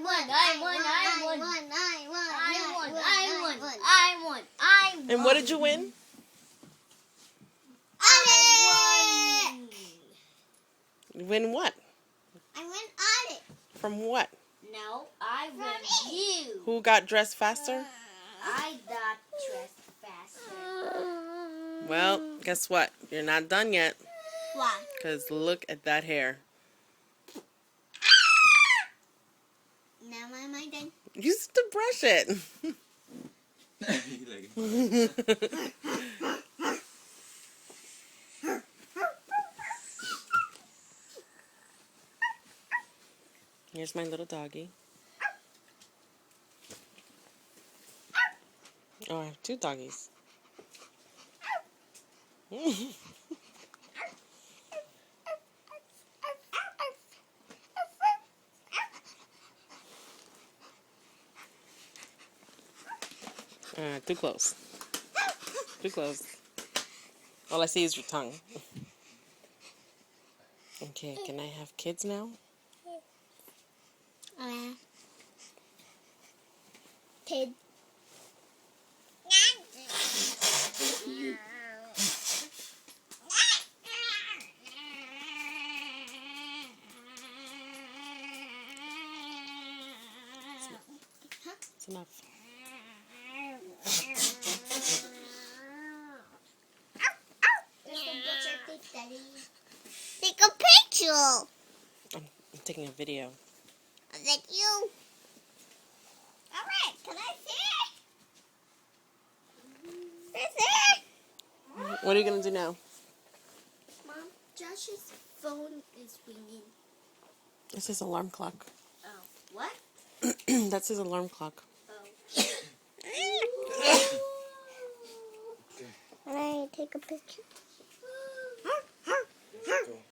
won. And what did you win? I won. You win what? I win audit. From what? No, I win you. Who got dressed faster? I got dressed faster. Well, guess what? You're not done yet. Why? Because look at that hair. Now am I done? You used to brush it. Here's my little doggy. Oh, I have two doggies. Too close. Too close. All I see is your tongue. Okay, can I have kids now? Kid. It's enough. Take a picture. I'm taking a video. Is that you? Alright, can I see it? Is it? What are you going to do now? Mom, Josh's phone is ringing. This is alarm clock. Oh, what? That's his alarm clock. Oh. Can I take a picture?